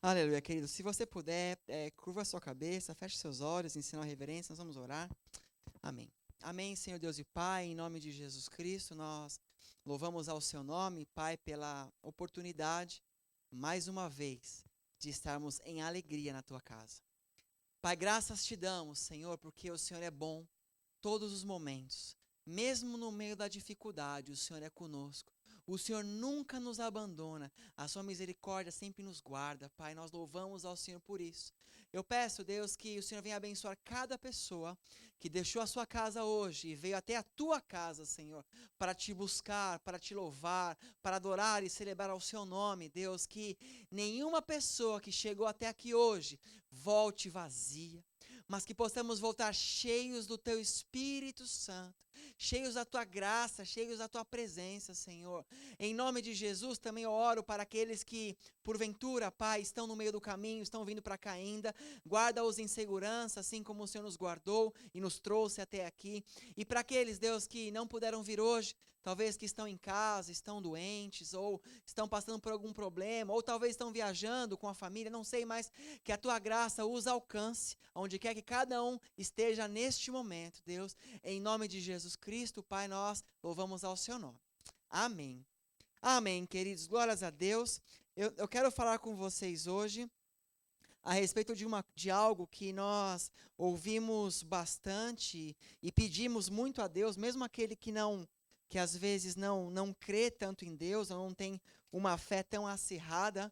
Aleluia, querido. Se você puder, curva a sua cabeça, feche seus olhos, em sinal de reverência, nós vamos orar. Amém. Amém, Senhor Deus e Pai, em nome de Jesus Cristo, nós louvamos ao seu nome, Pai, pela oportunidade, mais uma vez, de estarmos em alegria na tua casa. Pai, graças te damos, Senhor, porque o Senhor é bom todos os momentos. Mesmo no meio da dificuldade, o Senhor é conosco. O Senhor nunca nos abandona. A sua misericórdia sempre nos guarda. Pai, nós louvamos ao Senhor por isso. Eu peço, Deus, que o Senhor venha abençoar cada pessoa que deixou a sua casa hoje e veio até a tua casa, Senhor, para te buscar, para te louvar, para adorar e celebrar ao seu nome. Deus, que nenhuma pessoa que chegou até aqui hoje volte vazia, mas que possamos voltar cheios do teu Espírito Santo, cheios da tua graça, cheios da tua presença, Senhor. Em nome de Jesus, também eu oro para aqueles que, porventura, Pai, estão no meio do caminho, estão vindo para cá ainda. Guarda-os em segurança, assim como o Senhor nos guardou e nos trouxe até aqui. E para aqueles, Deus, que não puderam vir hoje, talvez que estão em casa, estão doentes, ou estão passando por algum problema, ou talvez estão viajando com a família, não sei, mas que a tua graça os alcance, onde quer que cada um esteja neste momento, Deus. Em nome de Jesus Cristo, Pai, nós louvamos ao seu nome. Amém. Amém, queridos. Glórias a Deus. Eu quero falar com vocês hoje a respeito de algo que nós ouvimos bastante e pedimos muito a Deus, mesmo aquele que às vezes não crê tanto em Deus, ou não tem uma fé tão acirrada,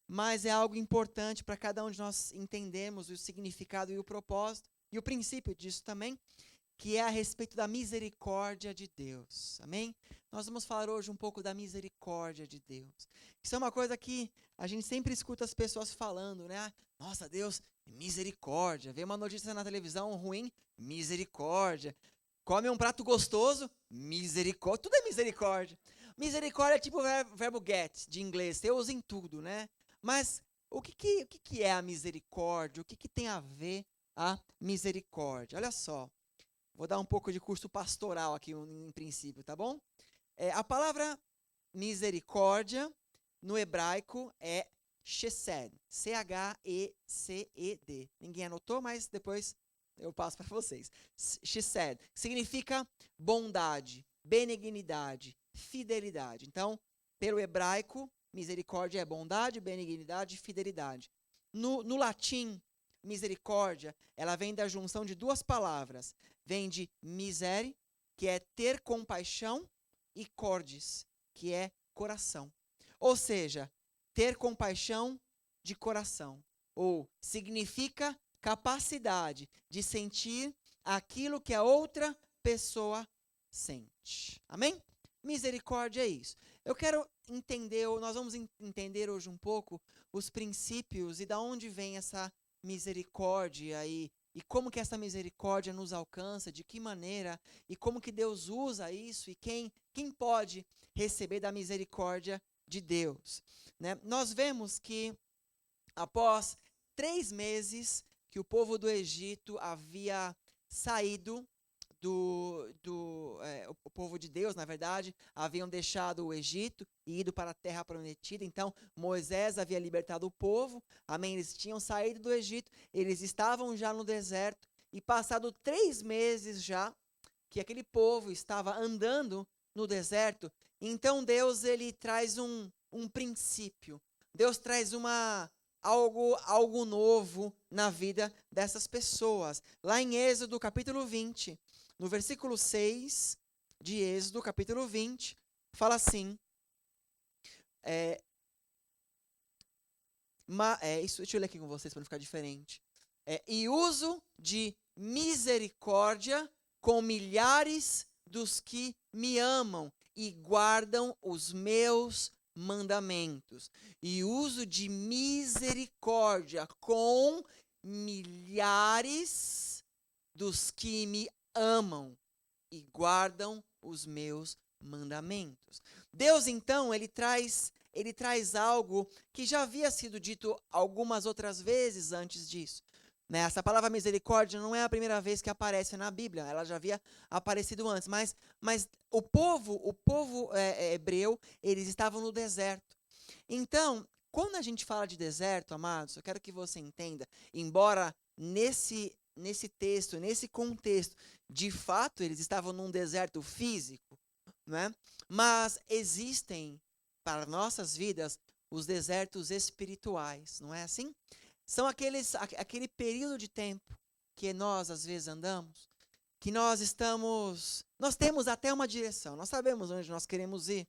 mas é algo importante para cada um de nós entendermos o significado e o propósito e o princípio disso também, que é a respeito da misericórdia de Deus. Amém? Nós vamos falar hoje um pouco da misericórdia de Deus. Isso é uma coisa que a gente sempre escuta as pessoas falando, né? Nossa, Deus, misericórdia. Vê uma notícia na televisão ruim, misericórdia. Come um prato gostoso, misericórdia. Tudo é misericórdia. Misericórdia é tipo o verbo get, de inglês. Você usa em tudo, né? Mas o que é a misericórdia? O que tem a ver a misericórdia? Olha só. Vou dar um pouco de curso pastoral aqui em princípio, tá bom? A palavra misericórdia no hebraico é chesed, Checed. Ninguém anotou, mas depois eu passo para vocês. Chesed significa bondade, benignidade, fidelidade. Então, pelo hebraico, misericórdia é bondade, benignidade e fidelidade. No latim, misericórdia, ela vem da junção de duas palavras. Vem de misere, que é ter compaixão, e cordis, que é coração. Ou seja, ter compaixão de coração. Ou significa capacidade de sentir aquilo que a outra pessoa sente. Amém? Misericórdia é isso. Eu quero entender, nós vamos entender hoje um pouco os princípios e da onde vem essa misericórdia e como que essa misericórdia nos alcança, de que maneira e como que Deus usa isso e quem pode receber da misericórdia de Deus, né? Nós vemos que após 3 meses que o povo do Egito havia saído o povo de Deus, na verdade, haviam deixado o Egito e ido para a terra prometida. Então, Moisés havia libertado o povo, amém? Eles tinham saído do Egito, eles estavam já no deserto, e passado 3 meses já, que aquele povo estava andando no deserto, então Deus, ele traz um princípio, Deus traz algo novo na vida dessas pessoas. Lá em Êxodo capítulo 20, no versículo 6 de Êxodo capítulo 20, fala assim, deixa eu ler aqui com vocês para não ficar diferente. E uso de misericórdia com milhares dos que me amam e guardam os meus mandamentos. E uso de misericórdia com milhares dos que me amam e guardam os meus mandamentos. Deus, então, ele traz algo que já havia sido dito algumas outras vezes antes disso. Né? Essa palavra misericórdia não é a primeira vez que aparece na Bíblia, ela já havia aparecido antes, mas o povo hebreu, eles estavam no deserto. Então, Quando a gente fala de deserto, amados, eu quero que você entenda, embora nesse texto, nesse contexto, de fato eles estavam num deserto físico, né? Mas existem para nossas vidas os desertos espirituais, não é assim? São aquele período de tempo que nós às vezes andamos, que nós temos até uma direção, nós sabemos onde nós queremos ir,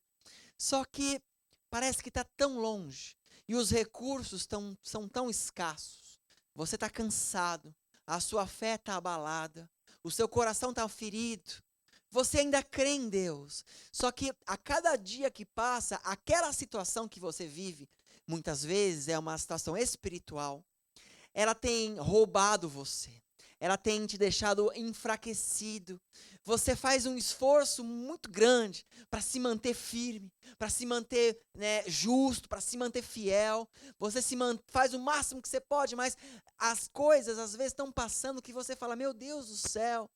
só que parece que está tão longe e os recursos são tão escassos. Você está cansado, a sua fé está abalada, o seu coração está ferido. Você ainda crê em Deus, só que a cada dia que passa, aquela situação que você vive, muitas vezes é uma situação espiritual, ela tem roubado você, ela tem te deixado enfraquecido. Você faz um esforço muito grande para se manter firme, para se manter, né, justo, para se manter fiel. Você faz o máximo que você pode, mas as coisas às vezes estão passando que você fala: meu Deus do céu,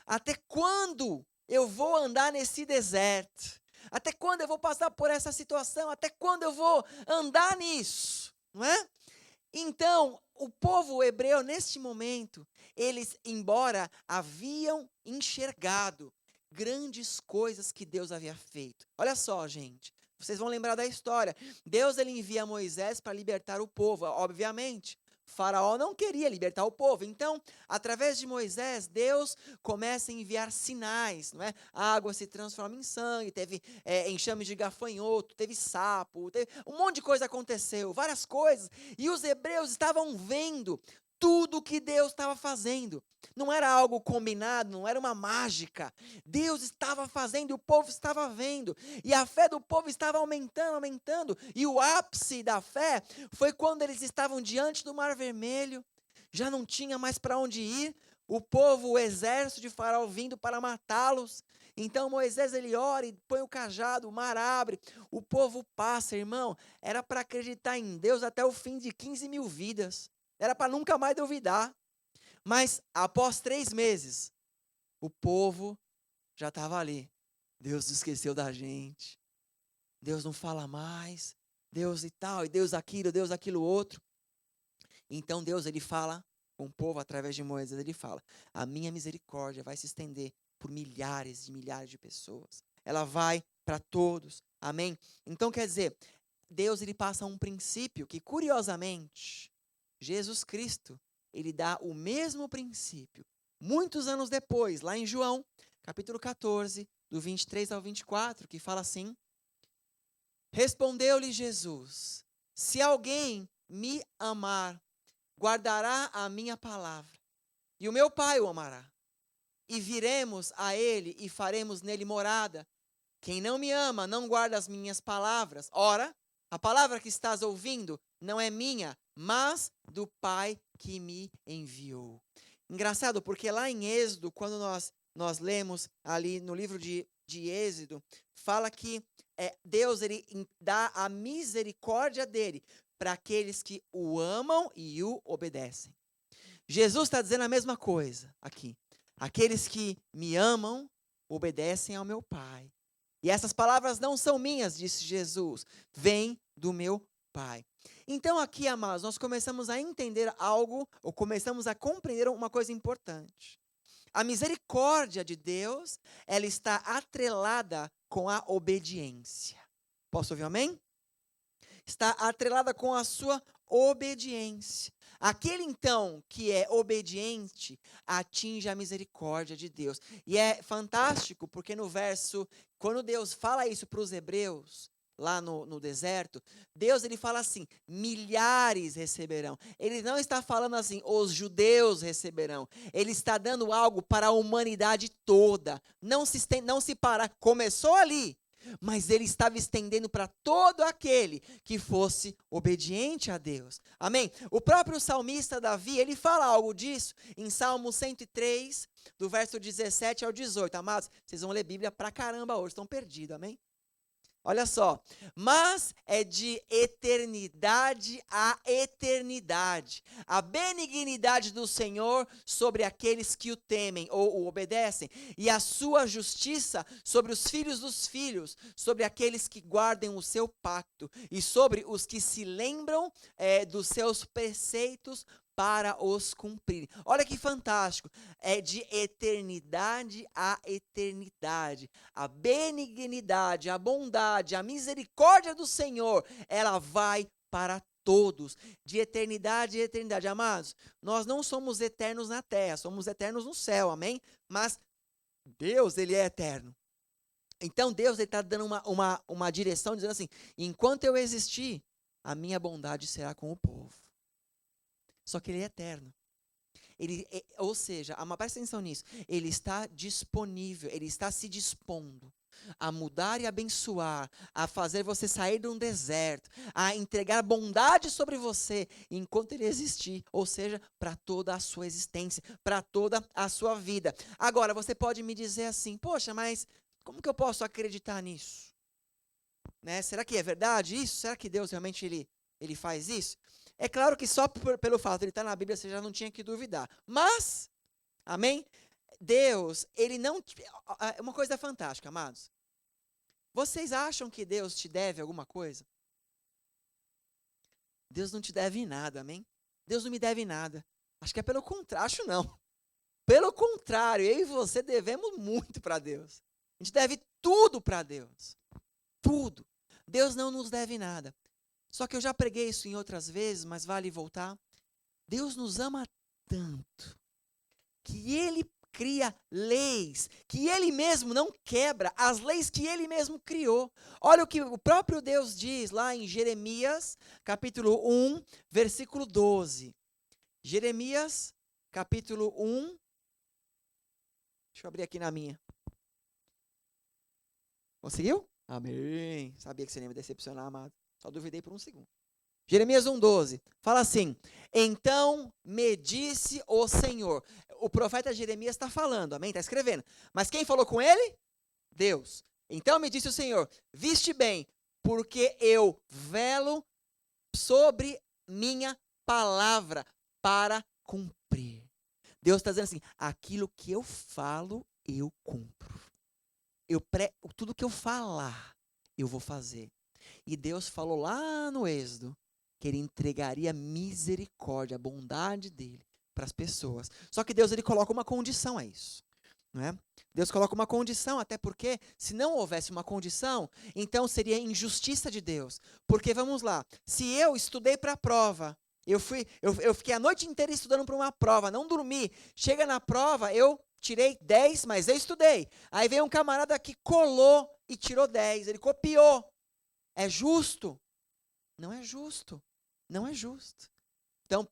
até quando eu vou andar nesse deserto? Até quando eu vou passar por essa situação? Até quando eu vou andar nisso? Não é? Então, o povo hebreu, neste momento, eles, embora haviam enxergado grandes coisas que Deus havia feito. Olha só, gente, vocês vão lembrar da história. Deus, ele envia Moisés para libertar o povo, obviamente. Faraó não queria libertar o povo, então, através de Moisés, Deus começa a enviar sinais, não é? A água se transforma em sangue, teve enxame de gafanhoto, teve sapo, um monte de coisa aconteceu, várias coisas, e os hebreus estavam vendo tudo o que Deus estava fazendo. Não era algo combinado, não era uma mágica. Deus estava fazendo e o povo estava vendo. E a fé do povo estava aumentando, aumentando. E o ápice da fé foi quando eles estavam diante do Mar Vermelho. Já não tinha mais para onde ir. O povo, o exército de Faraó vindo para matá-los. Então Moisés, ele ora e põe o cajado, o mar abre. O povo passa, irmão. Era para acreditar em Deus até o fim de 15 mil vidas. Era para nunca mais duvidar. Mas após 3 meses, o povo já estava ali. Deus esqueceu da gente. Deus não fala mais. Deus e tal, e Deus aquilo outro. Então Deus, ele fala com o povo através de Moisés, ele fala: a minha misericórdia vai se estender por milhares e milhares de pessoas. Ela vai para todos. Amém? Então quer dizer, Deus, ele passa um princípio que, curiosamente, Jesus Cristo, ele dá o mesmo princípio. Muitos anos depois, lá em João, capítulo 14, do 23 ao 24, que fala assim: respondeu-lhe Jesus: se alguém me amar, guardará a minha palavra, e o meu Pai o amará. E viremos a ele e faremos nele morada. Quem não me ama, não guarda as minhas palavras. Ora, a palavra que estás ouvindo não é minha, mas do Pai que me enviou. Engraçado, porque lá em Êxodo, quando nós lemos ali no livro de Êxodo, fala que Deus, ele dá a misericórdia dele para aqueles que o amam e o obedecem. Jesus está dizendo a mesma coisa aqui. Aqueles que me amam, obedecem ao meu Pai. E essas palavras não são minhas, disse Jesus, vêm do meu Pai. Então aqui, amados, nós começamos a entender algo, ou começamos a compreender uma coisa importante. A misericórdia de Deus, ela está atrelada com a obediência. Posso ouvir um amém? Está atrelada com a sua obediência. Aquele, então, que é obediente, atinge a misericórdia de Deus. E é fantástico, porque no verso, quando Deus fala isso para os hebreus, lá no deserto, Deus, ele fala assim: milhares receberão. Ele não está falando assim, os judeus receberão. Ele está dando algo para a humanidade toda. Não se para, começou ali, mas ele estava estendendo para todo aquele que fosse obediente a Deus. Amém? O próprio salmista Davi, ele fala algo disso em Salmo 103, do verso 17 ao 18. Amados, vocês vão ler Bíblia pra caramba hoje, estão perdidos, amém? Olha só, mas é de eternidade a eternidade. A benignidade do Senhor sobre aqueles que o temem ou o obedecem, e a sua justiça sobre os filhos dos filhos, sobre aqueles que guardem o seu pacto, e sobre os que se lembram dos seus preceitos para os cumprir. Olha que fantástico, é de eternidade a eternidade. A benignidade, a bondade, a misericórdia do Senhor, ela vai para todos, de eternidade a eternidade. Amados, nós não somos eternos na terra, somos eternos no céu, amém? Mas Deus, ele é eterno. Então Deus está dando uma direção, dizendo assim, enquanto eu existir, a minha bondade será com o povo. Só que ele é eterno. Ou seja, presta atenção nisso, ele está disponível, ele está se dispondo a mudar e abençoar, a fazer você sair de um deserto, a entregar bondade sobre você enquanto ele existir, ou seja, para toda a sua existência, para toda a sua vida. Agora, você pode me dizer assim, poxa, mas como que eu posso acreditar nisso? Né? Será que é verdade isso? Será que Deus realmente ele faz isso? É claro que só pelo fato de ele estar na Bíblia você já não tinha que duvidar. Mas, amém? Deus, ele não... É uma coisa fantástica, amados. Vocês acham que Deus te deve alguma coisa? Deus não te deve nada, amém? Deus não me deve nada. Acho que é pelo contrário, acho não. Pelo contrário, eu e você devemos muito para Deus. A gente deve tudo para Deus. Tudo. Deus não nos deve nada. Só que eu já preguei isso em outras vezes, mas vale voltar. Deus nos ama tanto que Ele cria leis que Ele mesmo não quebra, as leis que Ele mesmo criou. Olha o que o próprio Deus diz lá em Jeremias, capítulo 1, versículo 12. Jeremias, capítulo 1. Deixa eu abrir aqui na minha. Conseguiu? Amém. Sabia que você ia me decepcionar, amado. Só duvidei por um segundo. Jeremias 1,12, fala assim, então me disse o Senhor. O profeta Jeremias está falando, amém? Está escrevendo. Mas quem falou com ele? Deus. Então me disse o Senhor, viste bem, porque eu velo sobre minha palavra para cumprir. Deus está dizendo assim, aquilo que eu falo, eu cumpro. Tudo que eu falar, eu vou fazer. E Deus falou lá no Êxodo que ele entregaria misericórdia, a bondade dele para as pessoas. Só que Deus ele coloca uma condição a isso. Não é? Deus coloca uma condição, até porque se não houvesse uma condição, então seria injustiça de Deus. Porque vamos lá, se eu estudei para a prova, eu fiquei a noite inteira estudando para uma prova, não dormi, chega na prova, eu tirei 10, mas eu estudei. Aí veio um camarada que colou e tirou 10, ele copiou. É justo? Não é justo. Não é justo. Então,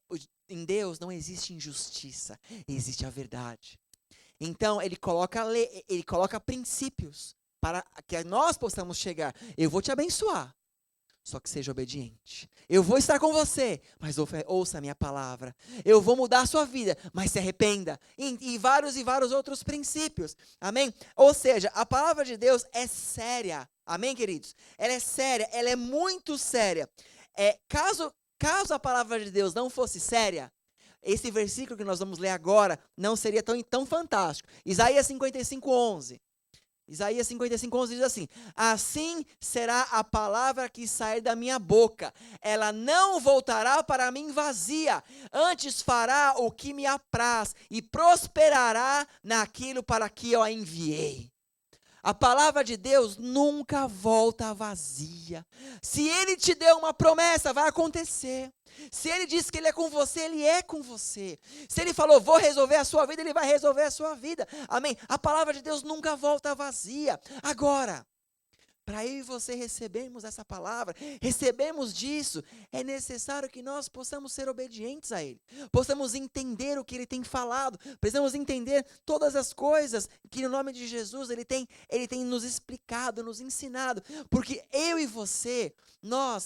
em Deus não existe injustiça, existe a verdade. Então, ele coloca princípios para que nós possamos chegar. Eu vou te abençoar, só que seja obediente. Eu vou estar com você, mas ouça a minha palavra. Eu vou mudar a sua vida, mas se arrependa. E vários outros princípios. Amém? Ou seja, a palavra de Deus é séria. Amém, queridos? Ela é séria, ela é muito séria. Caso a palavra de Deus não fosse séria, esse versículo que nós vamos ler agora não seria tão fantástico. Isaías 55:11. Isaías 55:11 diz assim, assim será a palavra que sair da minha boca, ela não voltará para mim vazia, antes fará o que me apraz e prosperará naquilo para que eu a enviei. A palavra de Deus nunca volta vazia. Se Ele te deu uma promessa, vai acontecer. Se Ele disse que Ele é com você, Ele é com você. Se Ele falou, vou resolver a sua vida, Ele vai resolver a sua vida. Amém? A palavra de Deus nunca volta vazia. Agora, para eu e você recebermos essa palavra, recebemos disso, é necessário que nós possamos ser obedientes a Ele. Possamos entender o que Ele tem falado, precisamos entender todas as coisas que no nome de Jesus Ele tem nos explicado, nos ensinado. Porque eu e você,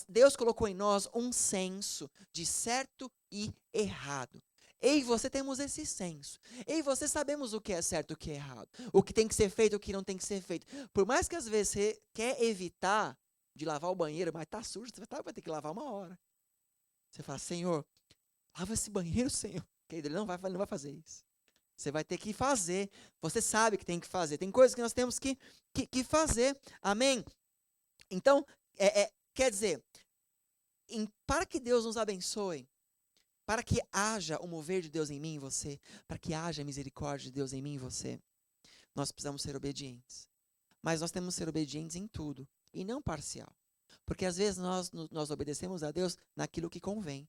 Deus colocou em nós um senso de certo e errado. Eu e você temos esse senso. Eu e você sabemos o que é certo e o que é errado. O que tem que ser feito e o que não tem que ser feito. Por mais que às vezes você quer evitar de lavar o banheiro, mas tá sujo, você vai ter que lavar uma hora. Você fala, Senhor, lava esse banheiro, Senhor. Ele não vai fazer isso. Você vai ter que fazer. Você sabe que tem que fazer. Tem coisas que nós temos que fazer. Amém? Então, quer dizer, para que Deus nos abençoe, para que haja o mover de Deus em mim e em você, para que haja a misericórdia de Deus em mim e em você, nós precisamos ser obedientes. Mas nós temos que ser obedientes em tudo, e não parcial. Porque às vezes nós obedecemos a Deus naquilo que convém,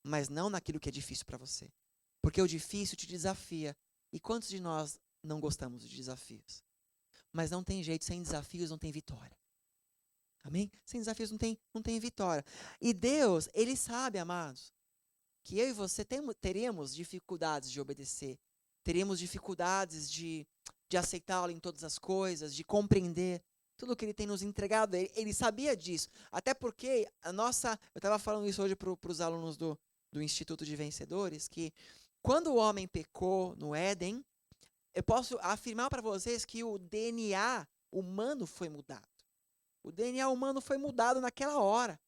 mas não naquilo que é difícil para você. Porque o difícil te desafia. E quantos de nós não gostamos de desafios? Mas não tem jeito, sem desafios não tem vitória. Amém? Sem desafios não tem vitória. E Deus, Ele sabe, amados, que eu e você teríamos dificuldades de obedecer. Teríamos dificuldades de aceitá-lo em todas as coisas, de compreender tudo que Ele tem nos entregado. Ele sabia disso. Até porque eu estava falando isso hoje para os alunos do Instituto de Vencedores, que quando o homem pecou no Éden, eu posso afirmar para vocês que o DNA humano foi mudado. O DNA humano foi mudado naquela hora.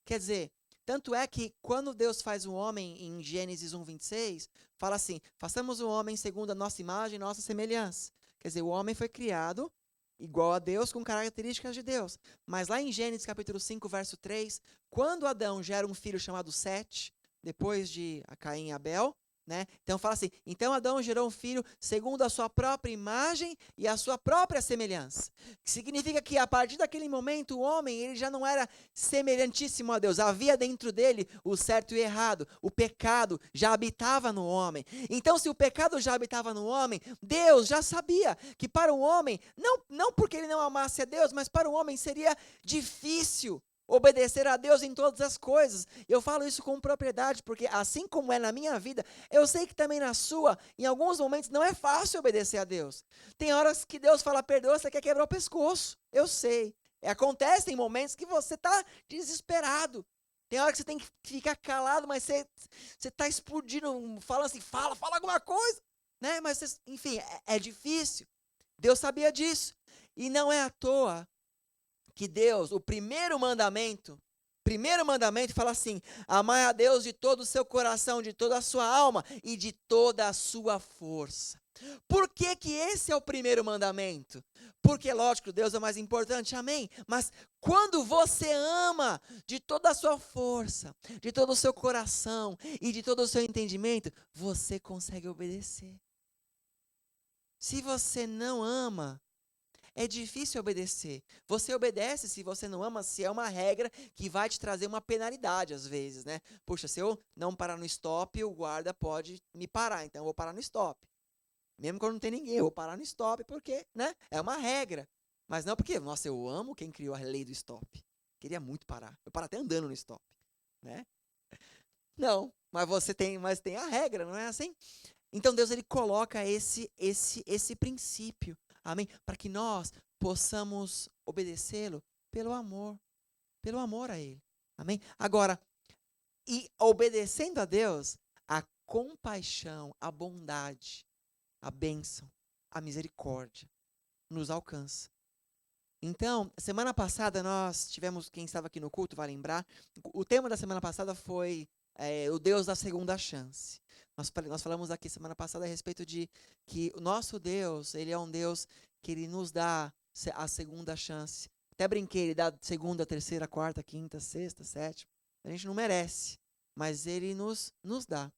Quer dizer, tanto é que quando Deus faz o homem em Gênesis 1:26, fala assim, façamos o homem segundo a nossa imagem e nossa semelhança. Quer dizer, o homem foi criado igual a Deus, com características de Deus. Mas lá em Gênesis capítulo 5, verso 3, quando Adão gera um filho chamado Sete, depois de Caim e Abel, né? Então fala assim, então Adão gerou um filho segundo a sua própria imagem e a sua própria semelhança. Que significa que a partir daquele momento o homem ele já não era semelhantíssimo a Deus. Havia dentro dele o certo e o errado. O pecado já habitava no homem. Então se o pecado já habitava no homem, Deus já sabia que para o homem, não porque ele não amasse a Deus, mas para o homem seria difícil obedecer a Deus em todas as coisas. Eu falo isso com propriedade, porque assim como é na minha vida, eu sei que também na sua, em alguns momentos, não é fácil obedecer a Deus. Tem horas que Deus fala, perdoa, você quer quebrar o pescoço. Eu sei. Acontece em momentos que você está desesperado. Tem hora que você tem que ficar calado, mas você está explodindo, fala assim, fala alguma coisa. Né? Mas, enfim, é difícil. Deus sabia disso. E não é à toa que Deus, o primeiro mandamento fala assim, amai a Deus de todo o seu coração, de toda a sua alma e de toda a sua força. Por que que esse é o primeiro mandamento? Porque, lógico, Deus é o mais importante, amém? Mas quando você ama de toda a sua força, de todo o seu coração e de todo o seu entendimento, você consegue obedecer. Se você não ama, é difícil obedecer. Você obedece se você não ama, se é uma regra que vai te trazer uma penalidade às vezes, né? Puxa, se eu não parar no stop, o guarda pode me parar, então eu vou parar no stop. Mesmo quando não tem ninguém, eu vou parar no stop porque, né? É uma regra. Mas não porque, nossa, eu amo quem criou a lei do stop. Queria muito parar. Eu paro até andando no stop, né? Não, mas tem a regra, não é assim? Então Deus ele coloca esse princípio. Amém? Para que nós possamos obedecê-lo pelo amor a Ele. Amém? Agora, e obedecendo a Deus, a compaixão, a bondade, a bênção, a misericórdia nos alcança. Então, semana passada nós tivemos, quem estava aqui no culto vai lembrar, o tema da semana passada foi o Deus da segunda chance. Nós falamos aqui semana passada a respeito de que o nosso Deus, Ele é um Deus que Ele nos dá a segunda chance. Até brinquei, Ele dá segunda, terceira, quarta, quinta, sexta, sétima. A gente não merece, mas Ele nos dá.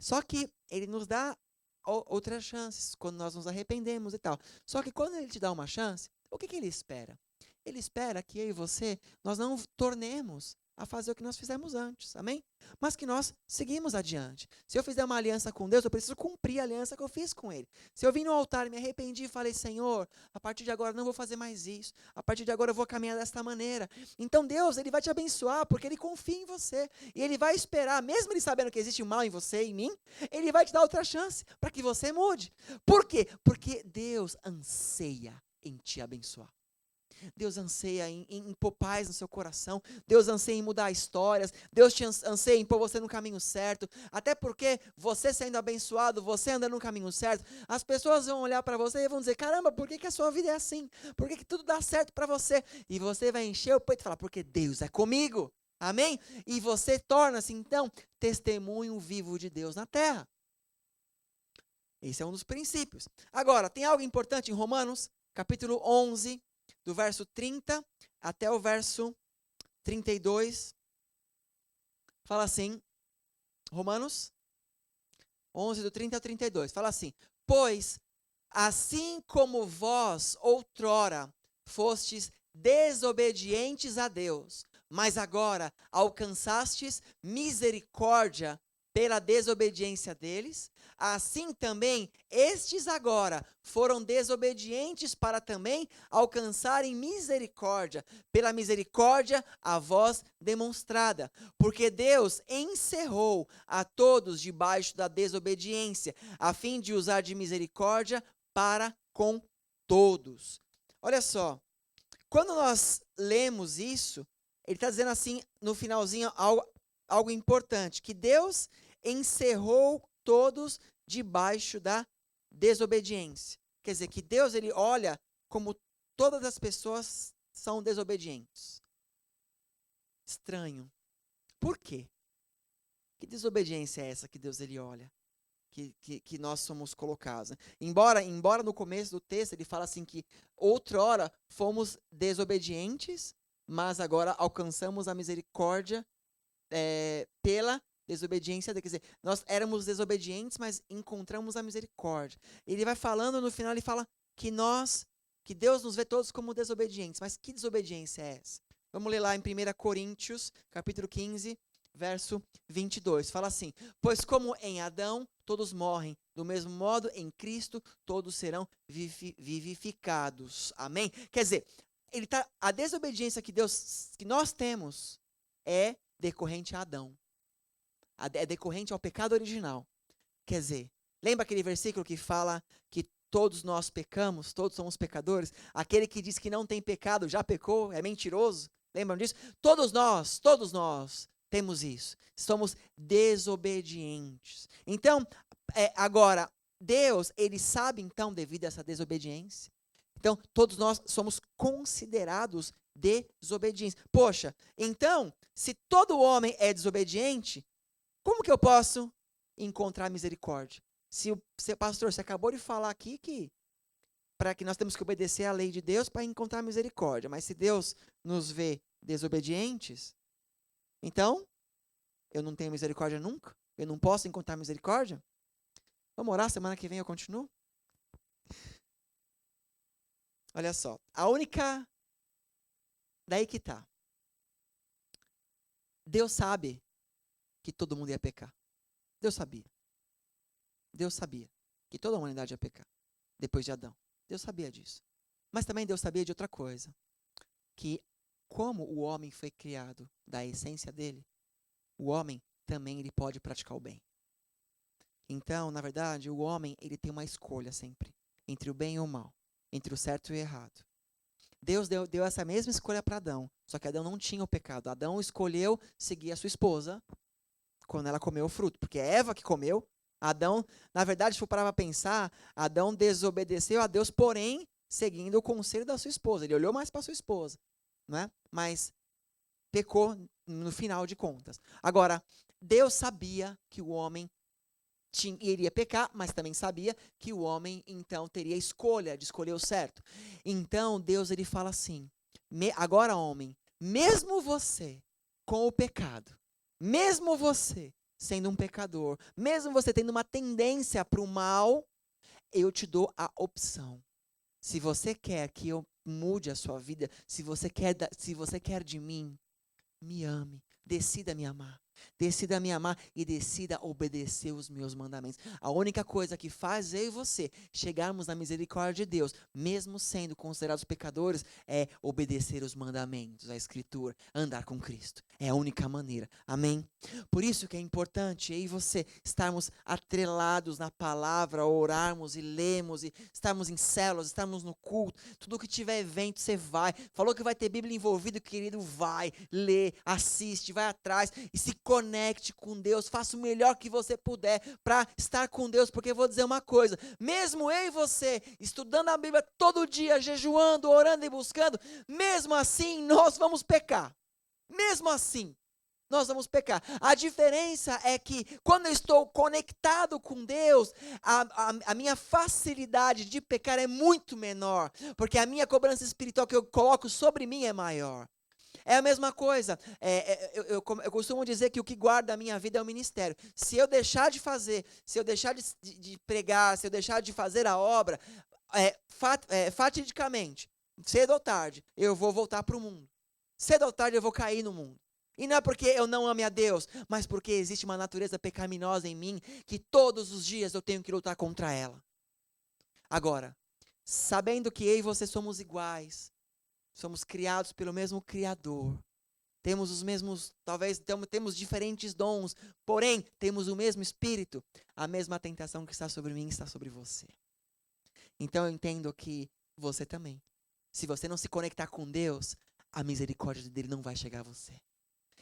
Só que Ele nos dá outras chances, quando nós nos arrependemos e tal. Só que quando Ele te dá uma chance, o que Ele espera? Ele espera que eu e você, nós não tornemos a fazer o que nós fizemos antes, amém? Mas que nós seguimos adiante. Se eu fizer uma aliança com Deus, eu preciso cumprir a aliança que eu fiz com Ele. Se eu vim no altar e me arrependi e falei, Senhor, a partir de agora não vou fazer mais isso, a partir de agora eu vou caminhar desta maneira. Então Deus, Ele vai te abençoar, porque Ele confia em você. E Ele vai esperar, mesmo Ele sabendo que existe o mal em você e em mim, Ele vai te dar outra chance para que você mude. Por quê? Porque Deus anseia em te abençoar. Deus anseia em pôr paz no seu coração. Deus anseia em mudar histórias. Deus te anseia em pôr você no caminho certo. Até porque você sendo abençoado, você andando no caminho certo, as pessoas vão olhar para você e vão dizer, caramba, por que a sua vida é assim? Por que tudo dá certo para você? E você vai encher o peito e falar, porque Deus é comigo. Amém? E você torna-se, então, testemunho vivo de Deus na terra. Esse é um dos princípios. Agora, tem algo importante em Romanos, capítulo 11, do verso 30 até o verso 32. Fala assim, Romanos 11, do 30 ao 32. Fala assim, pois, assim como vós outrora fostes desobedientes a Deus, mas agora alcançastes misericórdia pela desobediência deles, assim também estes agora foram desobedientes para também alcançarem misericórdia, pela misericórdia a vós demonstrada. Porque Deus encerrou a todos debaixo da desobediência, a fim de usar de misericórdia para com todos. Olha só, quando nós lemos isso, ele está dizendo assim, no finalzinho, algo importante, que Deus encerrou todos debaixo da desobediência. Quer dizer, que Deus, ele olha como todas as pessoas são desobedientes. Estranho. Por quê? Que desobediência é essa que Deus, ele olha? Que nós somos colocados. Né? Embora no começo do texto ele fala assim que outrora fomos desobedientes, mas agora alcançamos a misericórdia pela desobediência dele. Quer dizer, nós éramos desobedientes, mas encontramos a misericórdia. Ele vai falando, no final ele fala que Deus nos vê todos como desobedientes. Mas que desobediência é essa? Vamos ler lá em 1 Coríntios, capítulo 15, verso 22. Fala assim, pois como em Adão todos morrem, do mesmo modo em Cristo todos serão vivificados. Amém? Quer dizer, a desobediência que nós temos é decorrente a Adão. É decorrente ao pecado original. Quer dizer, lembra aquele versículo que fala que todos nós pecamos, todos somos pecadores? Aquele que diz que não tem pecado já pecou, é mentiroso. Lembram disso? Todos nós temos isso. Somos desobedientes. Então, agora, Deus, ele sabe então, devido a essa desobediência, então, todos nós somos considerados desobedientes. Poxa, então, se todo homem é desobediente, como que eu posso encontrar misericórdia? Pastor, você acabou de falar aqui que nós temos que obedecer à lei de Deus para encontrar misericórdia. Mas se Deus nos vê desobedientes, então, eu não tenho misericórdia nunca? Eu não posso encontrar misericórdia? Vamos orar, semana que vem eu continuo? Olha só, daí que tá. Deus sabe que todo mundo ia pecar. Deus sabia. Deus sabia que toda a humanidade ia pecar, depois de Adão. Deus sabia disso. Mas também Deus sabia de outra coisa, que como o homem foi criado da essência dele, o homem também ele pode praticar o bem. Então, na verdade, o homem ele tem uma escolha sempre, entre o bem e o mal, entre o certo e o errado. Deus deu essa mesma escolha para Adão, só que Adão não tinha o pecado. Adão escolheu seguir a sua esposa quando ela comeu o fruto, porque é Eva que comeu. Adão, na verdade, se for parar para pensar, Adão desobedeceu a Deus, porém, seguindo o conselho da sua esposa. Ele olhou mais para sua esposa, né? Mas pecou no final de contas. Agora, Deus sabia que o homem iria pecar, mas também sabia que o homem, então, teria a escolha de escolher o certo. Então, Deus, ele fala assim, agora, homem, mesmo você com o pecado, mesmo você sendo um pecador, mesmo você tendo uma tendência para o mal, eu te dou a opção. Se você quer que eu mude a sua vida, se você quer de mim, me ame, decida me amar. decida me amar e decida obedecer os meus mandamentos. A única coisa que faz eu e você chegarmos na misericórdia de Deus, mesmo sendo considerados pecadores, é obedecer os mandamentos, a Escritura, andar com Cristo. É a única maneira. Amém? Por isso que é importante eu e você estarmos atrelados na palavra, orarmos e lermos, e estarmos em células, estarmos no culto. Tudo que tiver evento, você vai. Falou que vai ter Bíblia envolvida, querido, vai, lê, assiste, vai atrás e se conecte com Deus. Faça o melhor que você puder para estar com Deus, porque eu vou dizer uma coisa, mesmo eu e você estudando a Bíblia todo dia, jejuando, orando e buscando, mesmo assim nós vamos pecar. Mesmo assim, nós vamos pecar. A diferença é que quando eu estou conectado com Deus, a minha facilidade de pecar é muito menor, porque a minha cobrança espiritual que eu coloco sobre mim é maior. É a mesma coisa, eu costumo dizer que o que guarda a minha vida é o ministério. Se eu deixar de fazer, se eu deixar de pregar, se eu deixar de fazer a obra, fatidicamente, cedo ou tarde, eu vou voltar para o mundo. Cedo ou tarde eu vou cair no mundo. E não é porque eu não ame a Deus, mas porque existe uma natureza pecaminosa em mim que todos os dias eu tenho que lutar contra ela. Agora, sabendo que eu e você somos iguais, somos criados pelo mesmo Criador, temos os mesmos, talvez temos diferentes dons, porém temos o mesmo Espírito, a mesma tentação que está sobre mim está sobre você. Então eu entendo que você também. Se você não se conectar com Deus, a misericórdia dele não vai chegar a você.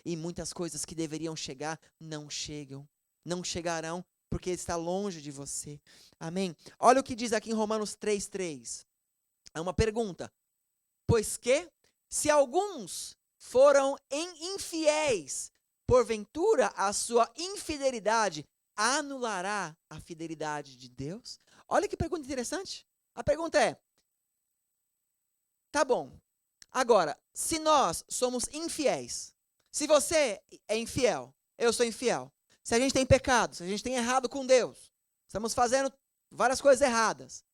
E muitas coisas que deveriam chegar, não chegam. Não chegarão, porque está longe de você. Amém? Olha o que diz aqui em Romanos 3:3. É uma pergunta. Pois que, se alguns foram infiéis, porventura a sua infidelidade anulará a fidelidade de Deus? Olha que pergunta interessante. A pergunta é, tá bom, agora, se nós somos infiéis, se você é infiel, eu sou infiel, se a gente tem pecado, se a gente tem errado com Deus, estamos fazendo várias coisas erradas,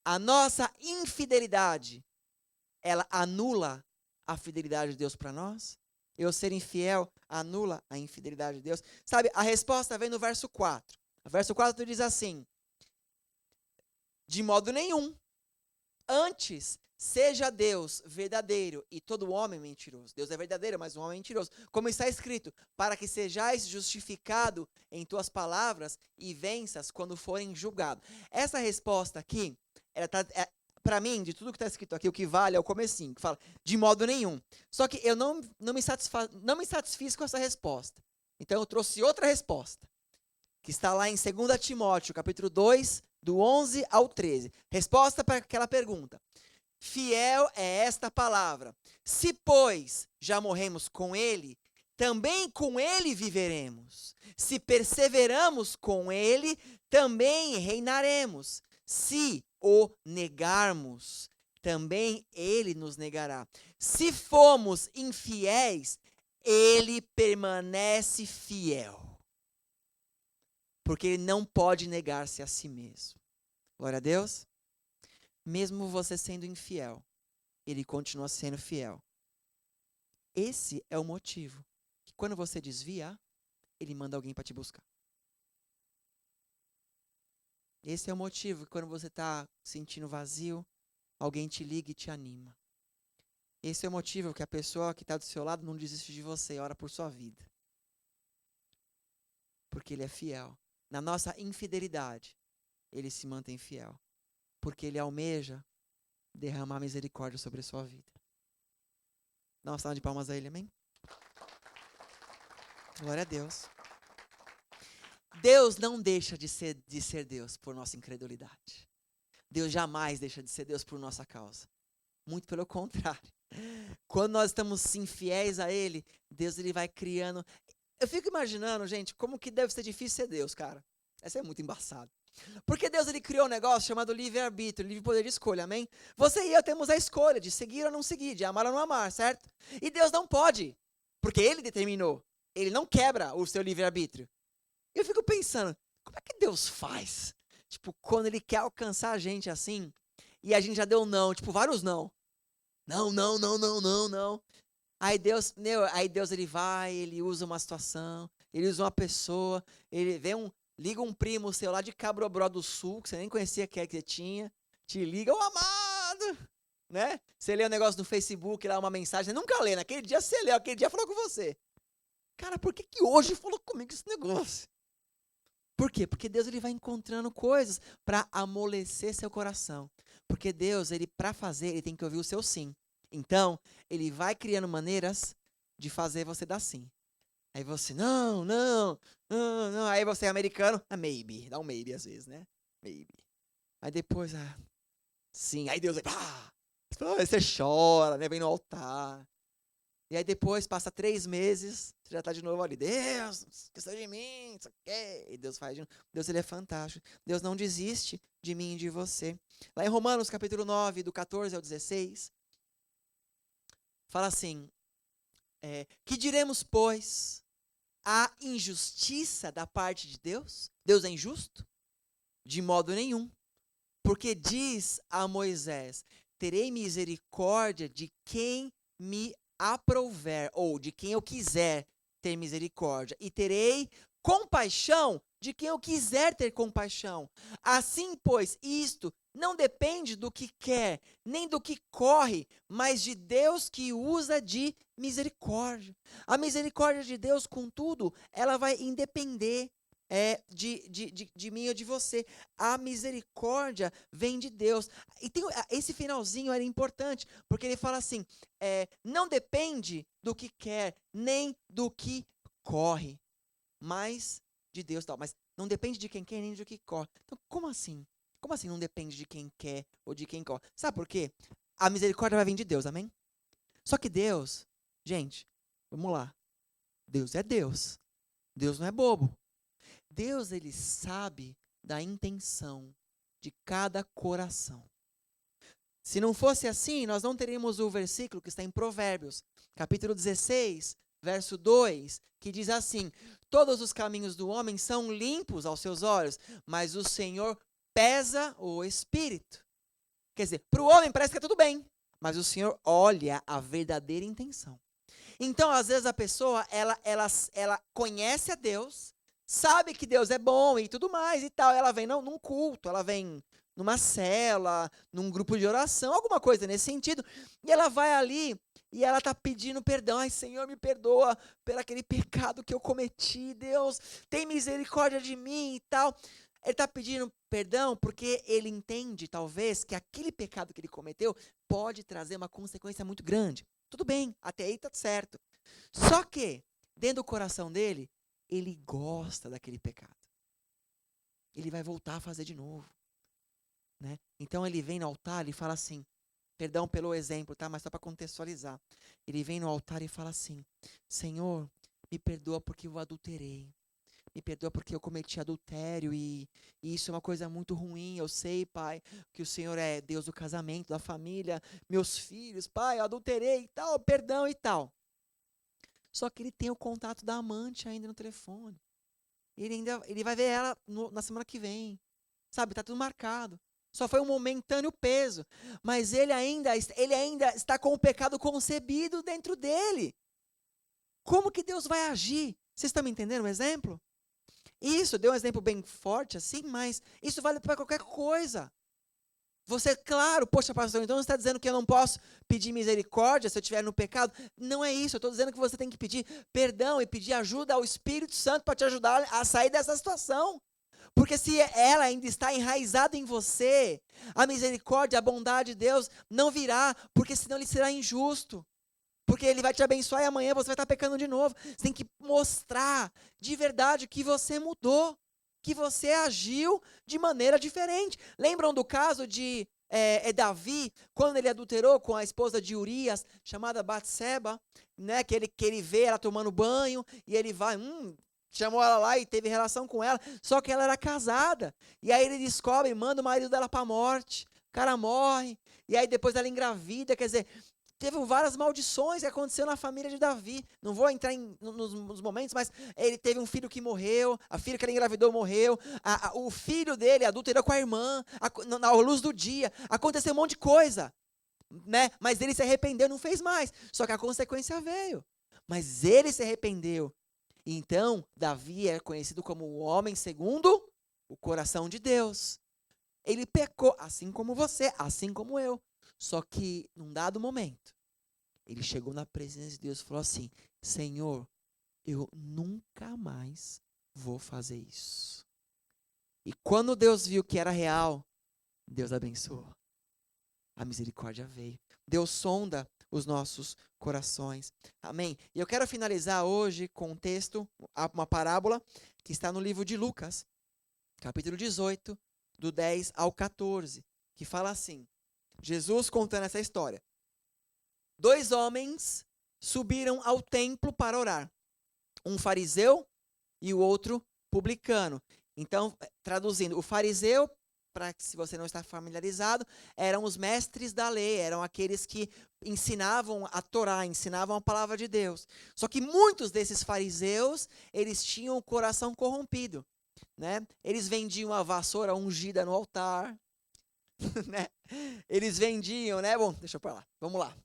a nossa infidelidade, ela anula a fidelidade de Deus para nós? Eu ser infiel anula a infidelidade de Deus? Sabe, a resposta vem no verso 4. O verso 4 diz assim, de modo nenhum, antes seja Deus verdadeiro e todo homem mentiroso. Deus é verdadeiro, mas o homem é mentiroso. Como está escrito, para que sejais justificado em tuas palavras e venças quando forem julgado. Essa resposta aqui, para mim, de tudo que está escrito aqui, o que vale é o comecinho, que fala, de modo nenhum. Só que eu não me satisfiz com essa resposta. Então eu trouxe outra resposta, que está lá em 2 Timóteo, capítulo 2, do 11 ao 13. Resposta para aquela pergunta. Fiel é esta palavra. Se, pois, já morremos com ele, também com ele viveremos. Se perseveramos com ele, também reinaremos. Se o negarmos, também ele nos negará. Se fomos infiéis, ele permanece fiel. Porque ele não pode negar-se a si mesmo. Glória a Deus. Mesmo você sendo infiel, ele continua sendo fiel. Esse é o motivo que quando você desvia, ele manda alguém para te buscar. Esse é o motivo que quando você está sentindo vazio, alguém te liga e te anima. Esse é o motivo que a pessoa que está do seu lado não desiste de você, ora por sua vida. Porque ele é fiel. Na nossa infidelidade, ele se mantém fiel. Porque ele almeja derramar misericórdia sobre a sua vida. Dá uma salva de palmas a ele, amém? Glória a Deus. Deus não deixa de ser Deus por nossa incredulidade. Deus jamais deixa de ser Deus por nossa causa. Muito pelo contrário. Quando nós estamos infiéis a Ele, Deus ele vai criando. Eu fico imaginando, gente, como que deve ser difícil ser Deus, cara. Essa é muito embaçado. Porque Deus ele criou um negócio chamado livre-arbítrio, livre poder de escolha, amém? Você e eu temos a escolha de seguir ou não seguir, de amar ou não amar, certo? E Deus não pode, porque Ele determinou. Ele não quebra o seu livre-arbítrio. Eu fico pensando, como é que Deus faz? Tipo, quando Ele quer alcançar a gente assim, e a gente já deu não, tipo, vários não. Não, não, não, não, não, não. Aí Deus ele vai, ele usa uma situação, ele usa uma pessoa, ele liga um primo seu lá de Cabrobró do Sul, que você nem conhecia que você tinha, te liga, ô amado, né? Você lê um negócio no Facebook, lá uma mensagem, você nunca lê, naquele dia você leu, aquele dia falou com você. Cara, por que hoje falou comigo esse negócio? Por quê? Porque Deus ele vai encontrando coisas para amolecer seu coração. Porque Deus, ele para fazer, ele tem que ouvir o seu sim. Então, ele vai criando maneiras de fazer você dar sim. Aí você, não, não, não, não. Aí você é americano, maybe. Dá um maybe às vezes, né? Maybe. Aí depois, sim. Aí Deus, pá. Aí você chora, né? Vem no altar. E aí depois, passa 3 meses, você já está de novo ali. Deus, esqueceu de mim, isso aqui. E Deus faz de novo. Deus, ele é fantástico. Deus não desiste de mim e de você. Lá em Romanos, capítulo 9, do 14 ao 16, fala assim, que diremos, pois, a injustiça da parte de Deus? Deus é injusto? De modo nenhum. Porque diz a Moisés, terei misericórdia de quem me aprouver, ou de quem eu quiser ter misericórdia, e terei compaixão de quem eu quiser ter compaixão. Assim, pois, isto não depende do que quer, nem do que corre, mas de Deus que usa de misericórdia. A misericórdia de Deus, contudo, ela vai independer de mim ou de você. A misericórdia vem de Deus. E esse finalzinho era importante, porque ele fala assim, não depende do que quer, nem do que corre, mas de Deus tal. Mas não depende de quem quer, nem do que corre. Então, como assim? Como assim não depende de quem quer ou de quem corre? Sabe por quê? A misericórdia vai vir de Deus, amém? Só que Deus, gente, vamos lá. Deus é Deus. Deus não é bobo. Deus, ele sabe da intenção de cada coração. Se não fosse assim, nós não teríamos o versículo que está em Provérbios, capítulo 16, verso 2, que diz assim, todos os caminhos do homem são limpos aos seus olhos, mas o Senhor pesa o espírito. Quer dizer, para o homem parece que é tudo bem, mas o Senhor olha a verdadeira intenção. Então, às vezes a pessoa, ela conhece a Deus, sabe que Deus é bom e tudo mais e tal. Ela vem num culto, ela vem numa cela, num grupo de oração, alguma coisa nesse sentido. E ela vai ali e ela está pedindo perdão. Ai, Senhor, me perdoa por aquele pecado que eu cometi. Deus, tem misericórdia de mim e tal. Ele está pedindo perdão porque ele entende, talvez, que aquele pecado que ele cometeu pode trazer uma consequência muito grande. Tudo bem, até aí está certo. Só que, dentro do coração dele, ele gosta daquele pecado. Ele vai voltar a fazer de novo. Né? Então ele vem no altar e fala assim, perdão pelo exemplo, tá? Mas só para contextualizar. Ele vem no altar e fala assim, Senhor, me perdoa porque eu adulterei. Me perdoa porque eu cometi adultério e isso é uma coisa muito ruim. Eu sei, Pai, que o Senhor é Deus do casamento, da família, meus filhos, Pai, eu adulterei e tal, perdão e tal. Só que ele tem o contato da amante ainda no telefone. Ele vai ver ela na semana que vem. Sabe, tá tudo marcado. Só foi um momentâneo peso. Mas ele ainda está com o pecado concebido dentro dele. Como que Deus vai agir? Vocês estão me entendendo o exemplo? Isso, deu um exemplo bem forte assim, mas isso vale para qualquer coisa. Você, claro, poxa, pastor, então você está dizendo que eu não posso pedir misericórdia se eu estiver no pecado? Não é isso, eu estou dizendo que você tem que pedir perdão e pedir ajuda ao Espírito Santo para te ajudar a sair dessa situação. Porque se ela ainda está enraizada em você, a misericórdia, a bondade de Deus não virá, porque senão ele será injusto. Porque ele vai te abençoar e amanhã você vai estar pecando de novo. Você tem que mostrar de verdade que você mudou, que você agiu de maneira diferente. Lembram do caso de Davi, quando ele adulterou com a esposa de Urias, chamada Batseba, né, que ele vê ela tomando banho, e ele vai, chamou ela lá e teve relação com ela, só que ela era casada. E aí ele descobre e manda o marido dela para a morte. O cara morre, e aí depois ela engravida, quer dizer, teve várias maldições que aconteceram na família de Davi. Não vou entrar nos momentos, mas ele teve um filho que morreu, a filha que ele engravidou morreu, o filho dele adulterou com a irmã, na luz do dia. Aconteceu um monte de coisa. né? Mas ele se arrependeu, não fez mais. Só que a consequência veio. Mas ele se arrependeu. Então, Davi é conhecido como o homem segundo o coração de Deus. Ele pecou, assim como você, assim como eu. Só que, num dado momento, ele chegou na presença de Deus e falou assim: Senhor, eu nunca mais vou fazer isso. E quando Deus viu que era real, Deus abençoou. A misericórdia veio. Deus sonda os nossos corações. Amém? E eu quero finalizar hoje com um texto, uma parábola, que está no livro de Lucas, capítulo 18, do 10 ao 14, que fala assim, Jesus contando essa história. 2 homens subiram ao templo para orar. Um fariseu e o outro publicano. Então, traduzindo, o fariseu, para se você não está familiarizado, eram os mestres da lei, eram aqueles que ensinavam a Torá, ensinavam a palavra de Deus. Só que muitos desses fariseus, eles tinham o coração corrompido, né? Eles vendiam a vassoura ungida no altar, né? Eles vendiam, né? Bom, deixa eu para lá. Vamos lá.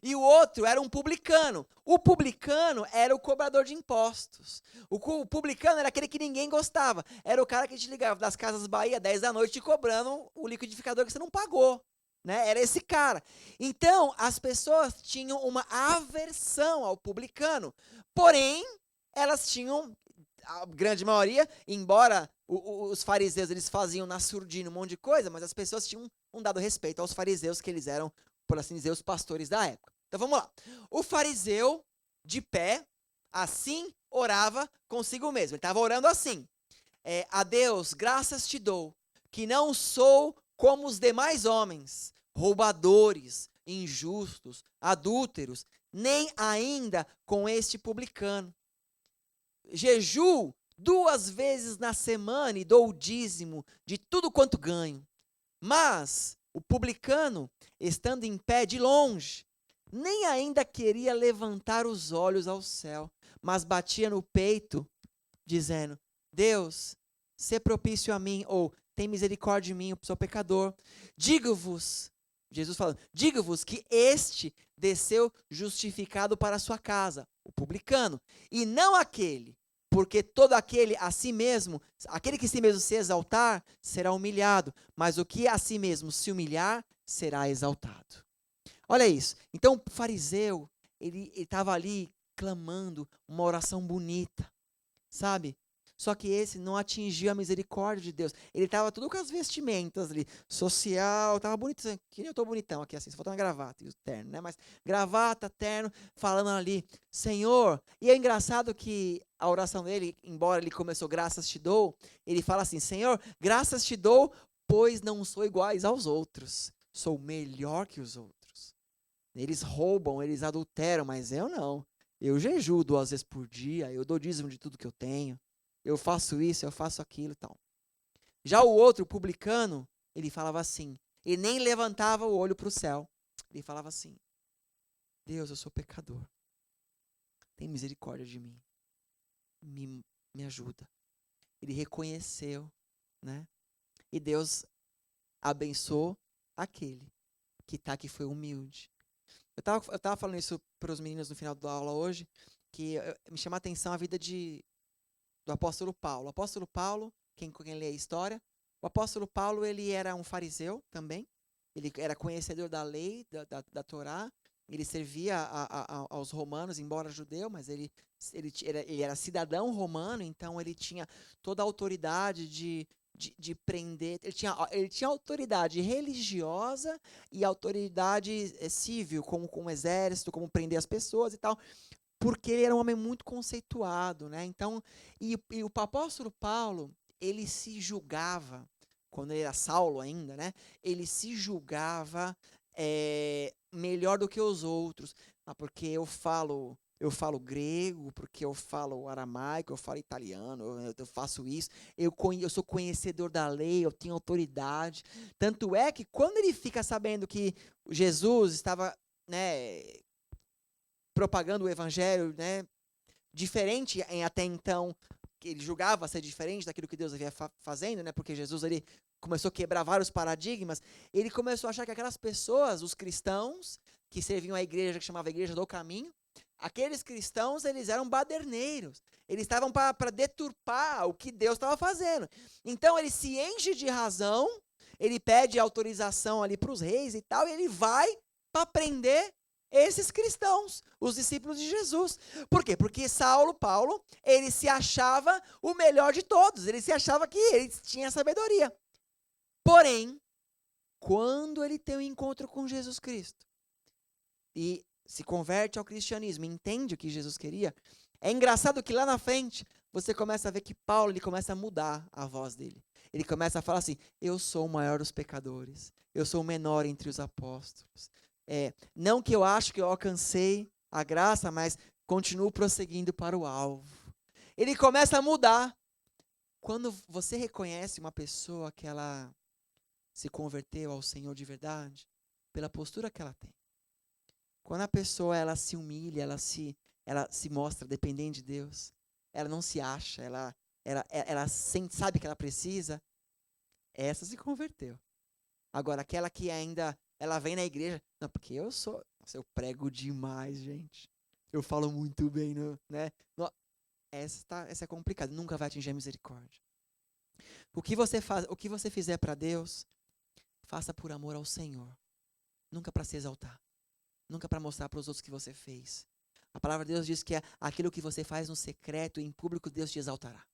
E o outro era um publicano. O publicano era o cobrador de impostos. O publicano era aquele que ninguém gostava. Era o cara que te ligava das Casas Bahia, 10 da noite, te cobrando o liquidificador que você não pagou. Né? Era esse cara. Então, as pessoas tinham uma aversão ao publicano. Porém, elas tinham, a grande maioria, embora os fariseus eles faziam na surdina um monte de coisa, mas as pessoas tinham um dado respeito aos fariseus, que eles eram, por assim dizer, os pastores da época. Então vamos lá. O fariseu, de pé, assim orava consigo mesmo. Ele estava orando assim: a Deus, graças te dou, que não sou como os demais homens, roubadores, injustos, adúlteros, nem ainda com este publicano. Jejuo 2 vezes na semana e dou o dízimo de tudo quanto ganho. Mas o publicano, estando em pé de longe, nem ainda queria levantar os olhos ao céu, mas batia no peito, dizendo: Deus, sê propício a mim, ou tem misericórdia de mim, eu sou pecador. Digo-vos, Jesus falando, digo-vos que este desceu justificado para a sua casa, o publicano, e não aquele, porque todo aquele a si mesmo, aquele que si mesmo se exaltar, será humilhado, mas o que a si mesmo se humilhar, será exaltado. Olha isso. Então, o fariseu, ele estava ali clamando uma oração bonita, sabe? Só que esse não atingiu a misericórdia de Deus. Ele estava tudo com as vestimentas ali, social, estava bonito, que nem eu estou bonitão aqui, assim, só faltando gravata e o terno, né? Mas gravata, terno, falando ali, Senhor. E é engraçado que a oração dele, embora ele começou, graças te dou, ele fala assim, Senhor, graças te dou, pois não sou iguais aos outros, sou melhor que os outros. Eles roubam, eles adulteram, mas eu não. Eu jejuo 2 vezes por dia, eu dou dízimo de tudo que eu tenho. Eu faço isso, eu faço aquilo e tal. Já o outro, o publicano, ele falava assim, ele nem levantava o olho para o céu. Ele falava assim, Deus, eu sou pecador. Tem misericórdia de mim. Me ajuda. Ele reconheceu, né? E Deus abençoou aquele que foi humilde. Eu tava falando isso para os meninos no final da aula hoje, que me chama a atenção a vida do apóstolo Paulo. O apóstolo Paulo, quem lê a história, o apóstolo Paulo, ele era um fariseu também, ele era conhecedor da lei, da Torá, ele servia aos romanos, embora judeu, mas ele era cidadão romano, então ele tinha toda a autoridade de prender, ele tinha autoridade religiosa e autoridade civil, como com o exército, como prender as pessoas e tal, porque ele era um homem muito conceituado, né? Então, e o apóstolo Paulo, ele se julgava, quando ele era Saulo ainda, né? Ele se julgava melhor do que os outros, porque eu falo grego, porque eu falo aramaico, eu falo italiano, eu faço isso, eu sou conhecedor da lei, eu tenho autoridade. Tanto é que quando ele fica sabendo que Jesus estava, né, propagando o evangelho, né, diferente em até então ele julgava ser diferente daquilo que Deus havia fazendo, né? Porque Jesus ele começou a quebrar vários paradigmas. Ele começou a achar que aquelas pessoas, os cristãos, que serviam à igreja, que chamava a Igreja do Caminho, aqueles cristãos, eles eram baderneiros. Eles estavam para deturpar o que Deus estava fazendo. Então, ele se enche de razão, ele pede autorização ali para os reis e tal, e ele vai para prender esses cristãos, os discípulos de Jesus. Por quê? Porque Paulo, ele se achava o melhor de todos. Ele se achava que ele tinha sabedoria. Porém, quando ele tem um encontro com Jesus Cristo e se converte ao cristianismo, entende o que Jesus queria, é engraçado que lá na frente você começa a ver que Paulo ele começa a mudar a voz dele. Ele começa a falar assim: eu sou o maior dos pecadores, eu sou o menor entre os apóstolos. Não que eu acho que eu alcancei a graça, mas continuo prosseguindo para o alvo. Ele começa a mudar. Quando você reconhece uma pessoa que ela se converteu ao Senhor de verdade, pela postura que ela tem. Quando a pessoa ela se humilha, ela se mostra dependente de Deus, ela não se acha, ela sabe que ela precisa, essa se converteu. Agora, aquela que ainda, ela vem na igreja, não, porque eu prego demais, gente. Eu falo muito bem, né? Essa é complicada, nunca vai atingir a misericórdia. O que você fizer para Deus, faça por amor ao Senhor. Nunca para se exaltar. Nunca para mostrar para os outros que você fez. A palavra de Deus diz que aquilo que você faz no secreto e em público, Deus te exaltará.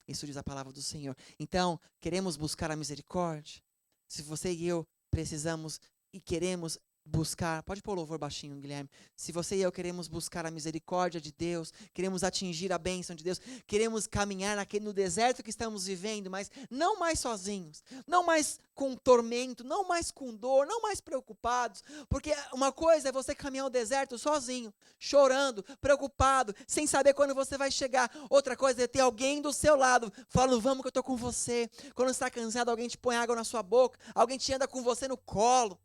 Isso diz a palavra do Senhor. Então, queremos buscar a misericórdia? Se você e eu precisamos e queremos buscar, pode pôr o louvor baixinho, Guilherme. Se você e eu queremos buscar a misericórdia de Deus, queremos atingir a bênção de Deus, queremos caminhar no deserto que estamos vivendo, mas não mais sozinhos, não mais com tormento, não mais com dor, não mais preocupados, porque uma coisa é você caminhar o deserto sozinho, chorando, preocupado, sem saber quando você vai chegar. Outra coisa é ter alguém do seu lado, falando, vamos que eu estou com você. Quando você está cansado, alguém te põe água na sua boca, alguém te anda com você no colo.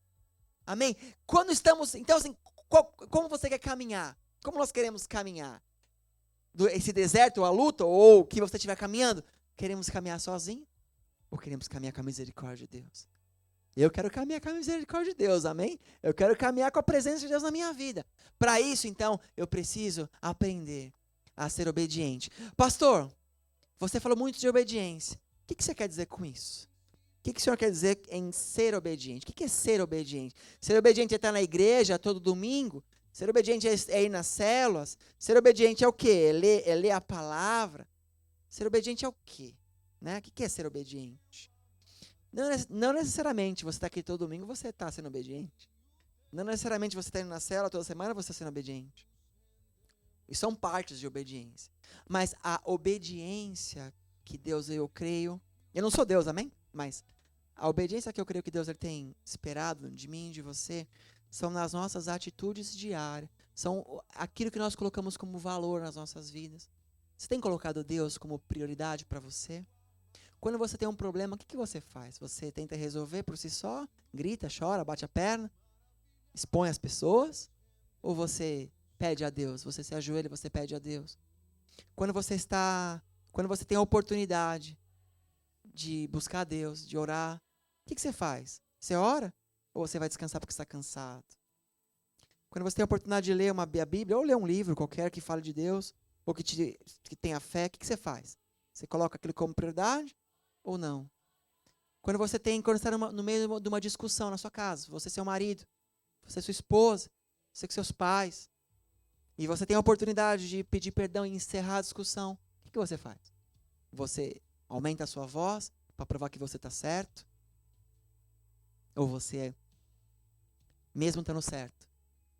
Amém? Quando estamos, então assim, como você quer caminhar? Como nós queremos caminhar? Esse deserto, a luta, ou o que você estiver caminhando, queremos caminhar sozinho? Ou queremos caminhar com a misericórdia de Deus? Eu quero caminhar com a misericórdia de Deus, amém? Eu quero caminhar com a presença de Deus na minha vida. Para isso, então, eu preciso aprender a ser obediente. Pastor, você falou muito de obediência. O que você quer dizer com isso? O que o senhor quer dizer em ser obediente? O que é ser obediente? Ser obediente é estar na igreja todo domingo? Ser obediente é ir nas células? Ser obediente é o quê? É ler a palavra? Ser obediente é o quê? Né? O que é ser obediente? Não necessariamente você está aqui todo domingo, você está sendo obediente. Não necessariamente você está indo na célula toda semana, você está sendo obediente. E são partes de obediência. Mas a obediência que Deus, eu creio... Eu não sou Deus, amém? Mas a obediência que eu creio que Deus ele tem esperado de mim e de você são nas nossas atitudes diárias. São aquilo que nós colocamos como valor nas nossas vidas. Você tem colocado Deus como prioridade para você? Quando você tem um problema, o que você faz? Você tenta resolver por si só? Grita, chora, bate a perna? Expõe as pessoas? Ou você pede a Deus? Você se ajoelha e você pede a Deus? Quando você tem a oportunidade de buscar a Deus, de orar, o que você faz? Você ora? Ou você vai descansar porque está cansado? Quando você tem a oportunidade de ler a Bíblia, ou ler um livro qualquer que fale de Deus, ou que tenha fé, o que você faz? Você coloca aquilo como prioridade ou não? Quando você está no meio de uma discussão na sua casa, você e seu marido, você e sua esposa, você com seus pais, e você tem a oportunidade de pedir perdão e encerrar a discussão, o que você faz? Você aumenta a sua voz para provar que você está certo? Ou você, mesmo estando certo,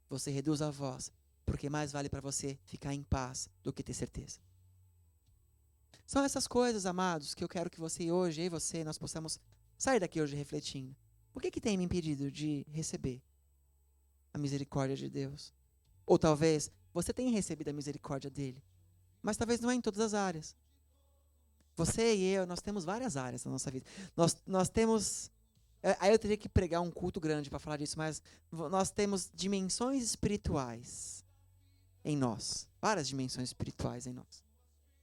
você reduz a voz, porque mais vale para você ficar em paz do que ter certeza. São essas coisas, amados, que eu quero que você hoje, eu e você, nós possamos sair daqui hoje refletindo. O que tem me impedido de receber a misericórdia de Deus? Ou talvez você tenha recebido a misericórdia dele, mas talvez não é em todas as áreas. Você e eu, nós temos várias áreas na nossa vida. Nós temos... Aí eu teria que pregar um culto grande para falar disso, mas nós temos dimensões espirituais em nós. Várias dimensões espirituais em nós.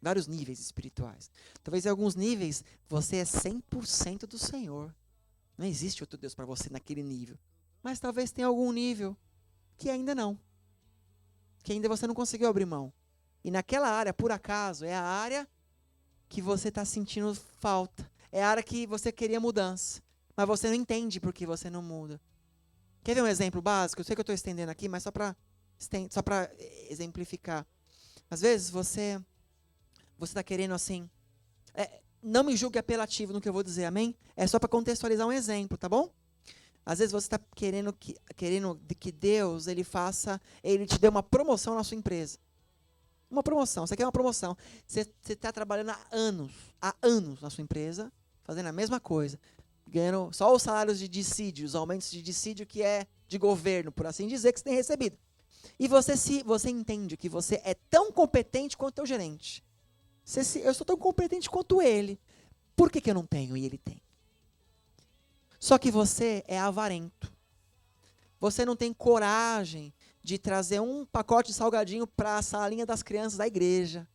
Vários níveis espirituais. Talvez em alguns níveis você é 100% do Senhor. Não existe outro Deus para você naquele nível. Mas talvez tenha algum nível que ainda não. Que ainda você não conseguiu abrir mão. E naquela área, por acaso, é a área que você está sentindo falta. É a área que você queria mudança. Mas você não entende por que você não muda. Quer ver um exemplo básico? Eu sei que eu estou estendendo aqui, mas só para exemplificar. Às vezes você está querendo assim... não me julgue apelativo no que eu vou dizer, amém? É só para contextualizar um exemplo, tá bom? Às vezes você está querendo que Deus ele te dê uma promoção na sua empresa. Uma promoção, você quer uma promoção. Você está trabalhando há anos na sua empresa, fazendo a mesma coisa, ganhando só os salários de dissídio, os aumentos de dissídio que é de governo, por assim dizer, que você tem recebido. E você entende que você é tão competente quanto o teu gerente. Eu sou tão competente quanto ele. Por que eu não tenho e ele tem? Só que você é avarento. Você não tem coragem de trazer um pacote de salgadinho para a salinha das crianças da igreja.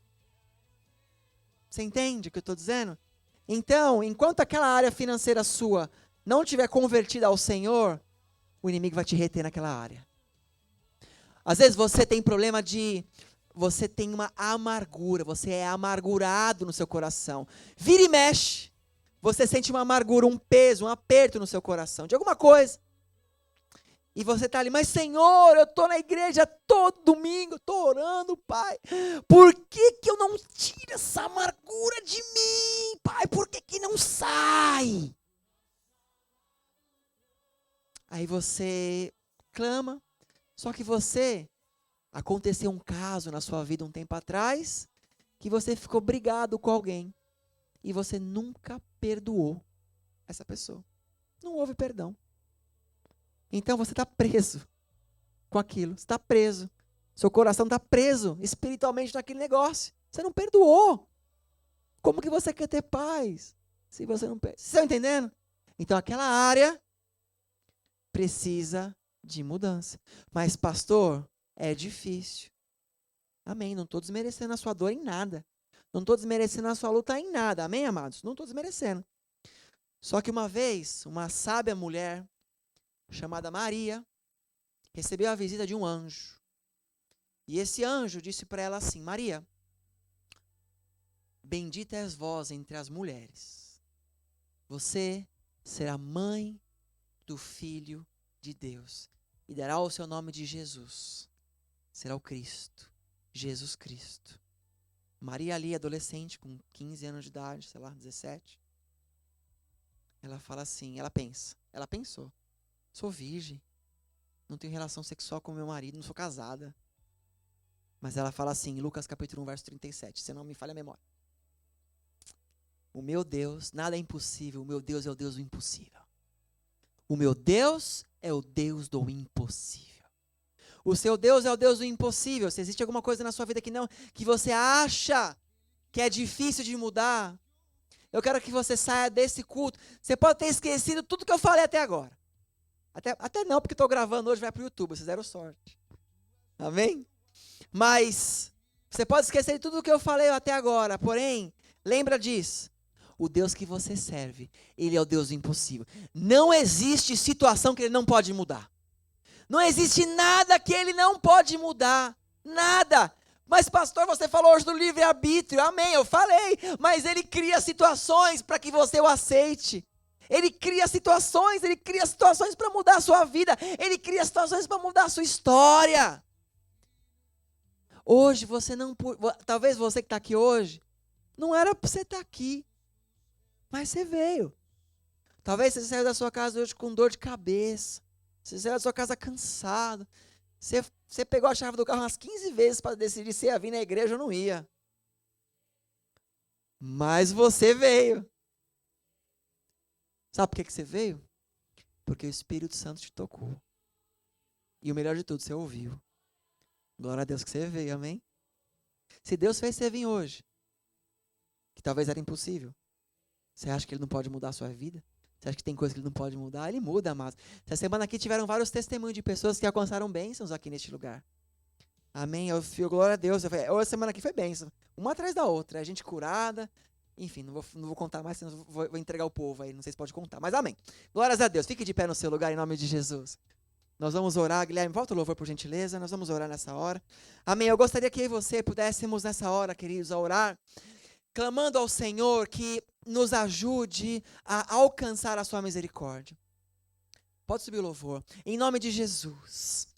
Você entende o que eu estou dizendo? Então, enquanto aquela área financeira sua não estiver convertida ao Senhor, o inimigo vai te reter naquela área. Às vezes você tem problema você tem uma amargura, você é amargurado no seu coração. Vira e mexe. Você sente uma amargura, um peso, um aperto no seu coração, de alguma coisa. E você está ali, mas Senhor, eu estou na igreja todo domingo, estou orando, Pai. Por que eu não tiro essa amargura de mim, Pai? Por que não sai? Aí você clama, só que aconteceu um caso na sua vida um tempo atrás, que você ficou brigado com alguém. E você nunca perdoou essa pessoa. Não houve perdão. Então você está preso com aquilo. Você está preso. Seu coração está preso espiritualmente naquele negócio. Você não perdoou. Como que você quer ter paz se você não perdoa? Vocês estão entendendo? Então aquela área precisa de mudança. Mas pastor, é difícil. Amém. Não estou desmerecendo a sua dor em nada. Não estou desmerecendo a sua luta em nada. Amém, amados? Não estou desmerecendo. Só que uma vez, uma sábia mulher, chamada Maria, recebeu a visita de um anjo. E esse anjo disse para ela assim, Maria, bendita és vós entre as mulheres. Você será mãe do Filho de Deus. E dará o seu nome de Jesus. Será o Cristo. Jesus Cristo. Maria ali, adolescente, com 15 anos de idade, sei lá, 17. Ela fala assim, ela pensou, sou virgem, não tenho relação sexual com meu marido, não sou casada. Mas ela fala assim, Lucas capítulo 1, verso 37, se não me falha a memória. O meu Deus, nada é impossível, o meu Deus é o Deus do impossível. O meu Deus é o Deus do impossível. O seu Deus é o Deus do impossível. Se existe alguma coisa na sua vida que você acha que é difícil de mudar, eu quero que você saia desse culto. Você pode ter esquecido tudo que eu falei até agora. Até não, porque estou gravando hoje, vai para o YouTube, vocês deram sorte. Amém? Mas você pode esquecer de tudo que eu falei até agora, porém, lembra disso. O Deus que você serve, Ele é o Deus do impossível. Não existe situação que Ele não pode mudar. Não existe nada que Ele não pode mudar. Nada. Mas pastor, você falou hoje do livre-arbítrio. Amém, eu falei. Mas Ele cria situações para que você o aceite. Ele cria situações para mudar a sua vida. Ele cria situações para mudar a sua história. Hoje você não... Talvez você que está aqui hoje, não era para você estar aqui. Mas você veio. Talvez você saiu da sua casa hoje com dor de cabeça. Você saiu da sua casa cansado. Você pegou a chave do carro umas 15 vezes para decidir se ia vir na igreja ou não ia. Mas você veio. Sabe por que você veio? Porque o Espírito Santo te tocou. E o melhor de tudo, você ouviu. Glória a Deus que você veio, amém? Se Deus fez você vir hoje, que talvez era impossível, você acha que Ele não pode mudar a sua vida? Você acha que tem coisa que Ele não pode mudar? Ele muda, mas essa semana aqui tiveram vários testemunhos de pessoas que alcançaram bênçãos aqui neste lugar. Amém? Eu fio, glória a Deus. Hoje, semana aqui foi bênção. Uma atrás da outra. A gente curada. Enfim, não vou contar mais, senão vou entregar o povo aí. Não sei se pode contar, mas amém. Glórias a Deus. Fique de pé no seu lugar em nome de Jesus. Nós vamos orar. Guilherme, volta o louvor por gentileza. Nós vamos orar nessa hora. Amém. Eu gostaria que eu e você pudéssemos nessa hora, queridos, a orar, clamando ao Senhor que nos ajude a alcançar a sua misericórdia. Pode subir o louvor. Em nome de Jesus.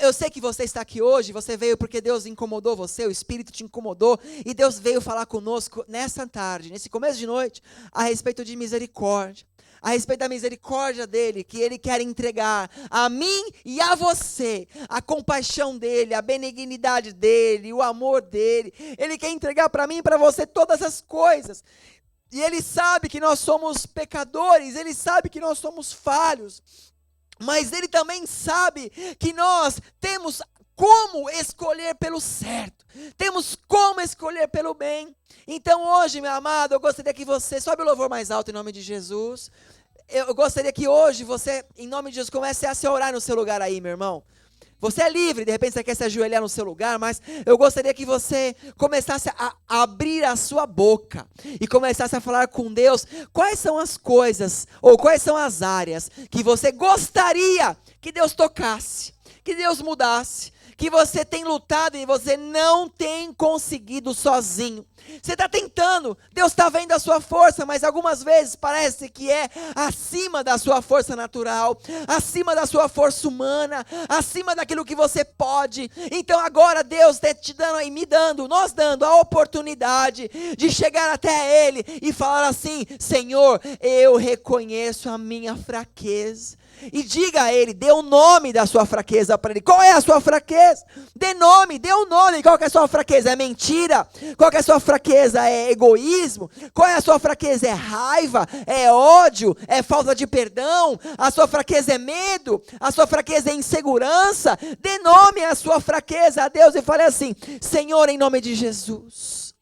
Eu sei que você está aqui hoje, você veio porque Deus incomodou você, o Espírito te incomodou, e Deus veio falar conosco nessa tarde, nesse começo de noite, a respeito de misericórdia, a respeito da misericórdia dEle, que Ele quer entregar a mim e a você, a compaixão dEle, a benignidade dEle, o amor dEle. Ele quer entregar para mim e para você todas as coisas. E Ele sabe que nós somos pecadores, Ele sabe que nós somos falhos, mas Ele também sabe que nós temos como escolher pelo certo, temos como escolher pelo bem. Então hoje, meu amado, eu gostaria que você, sobe o louvor mais alto em nome de Jesus. Eu gostaria que hoje você, em nome de Jesus, comece a se orar no seu lugar aí, meu irmão. Você é livre, de repente você quer se ajoelhar no seu lugar, mas eu gostaria que você começasse a abrir a sua boca e começasse a falar com Deus quais são as coisas, ou quais são as áreas que você gostaria que Deus tocasse, que Deus mudasse, que você tem lutado e você não tem conseguido sozinho. Você está tentando, Deus está vendo a sua força, mas algumas vezes parece que é acima da sua força natural, acima da sua força humana, acima daquilo que você pode. Então agora Deus está te dando e me dando, nós dando a oportunidade de chegar até Ele e falar assim: Senhor, eu reconheço a minha fraqueza. E diga a Ele, dê o nome da sua fraqueza para Ele. Qual é a sua fraqueza? Dê nome, dê um nome. Qual que é a sua fraqueza? É mentira? Qual que é a sua fraqueza? É egoísmo? Qual é a sua fraqueza? É raiva? É ódio? É falta de perdão? A sua fraqueza é medo? A sua fraqueza é insegurança? Dê nome à sua fraqueza a Deus e fale assim: Senhor, em nome de Jesus,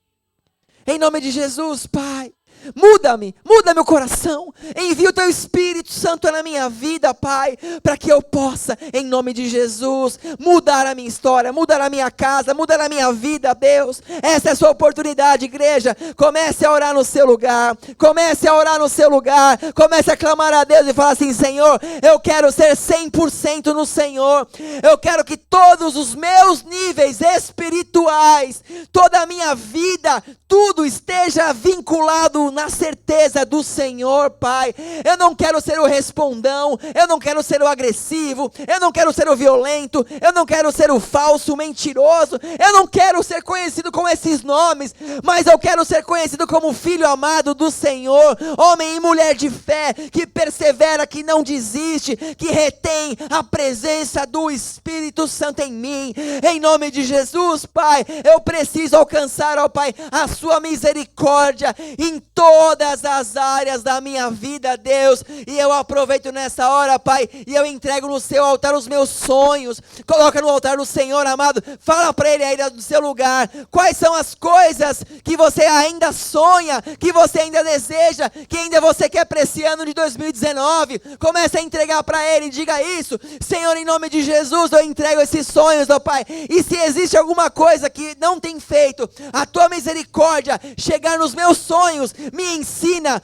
em nome de Jesus, Pai, muda-me, muda meu coração, envia o teu Espírito Santo na minha vida, Pai, para que eu possa, em nome de Jesus, mudar a minha história, mudar a minha casa, mudar a minha vida, Deus. Essa é a sua oportunidade, igreja. Comece a orar no seu lugar, comece a orar no seu lugar, comece a clamar a Deus e falar assim: Senhor, eu quero ser 100% no Senhor, eu quero que todos os meus níveis espirituais, toda a minha vida, tudo esteja vinculado na certeza do Senhor, Pai. Eu não quero ser o respondão, eu não quero ser o agressivo, eu não quero ser o violento, eu não quero ser o falso, o mentiroso, eu não quero ser conhecido com esses nomes, mas eu quero ser conhecido como filho amado do Senhor, homem e mulher de fé, que persevera, que não desiste, que retém a presença do Espírito Santo em mim. Em nome de Jesus, Pai, eu preciso alcançar, ó Pai, a sua misericórdia em todas as áreas da minha vida, Deus. E eu aproveito nessa hora, Pai, e eu entrego no seu altar os meus sonhos. Coloca no altar do Senhor, amado. Fala para Ele aí do seu lugar quais são as coisas que você ainda sonha, que você ainda deseja, que ainda você quer para esse ano de 2019. Comece a entregar para Ele, diga isso: Senhor, em nome de Jesus, eu entrego esses sonhos, ó Pai. E se existe alguma coisa que não tem feito a tua misericórdia chegar nos meus sonhos, me ensina,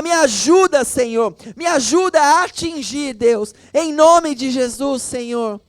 me ajuda, Senhor, me ajuda a atingir, Deus, em nome de Jesus, Senhor.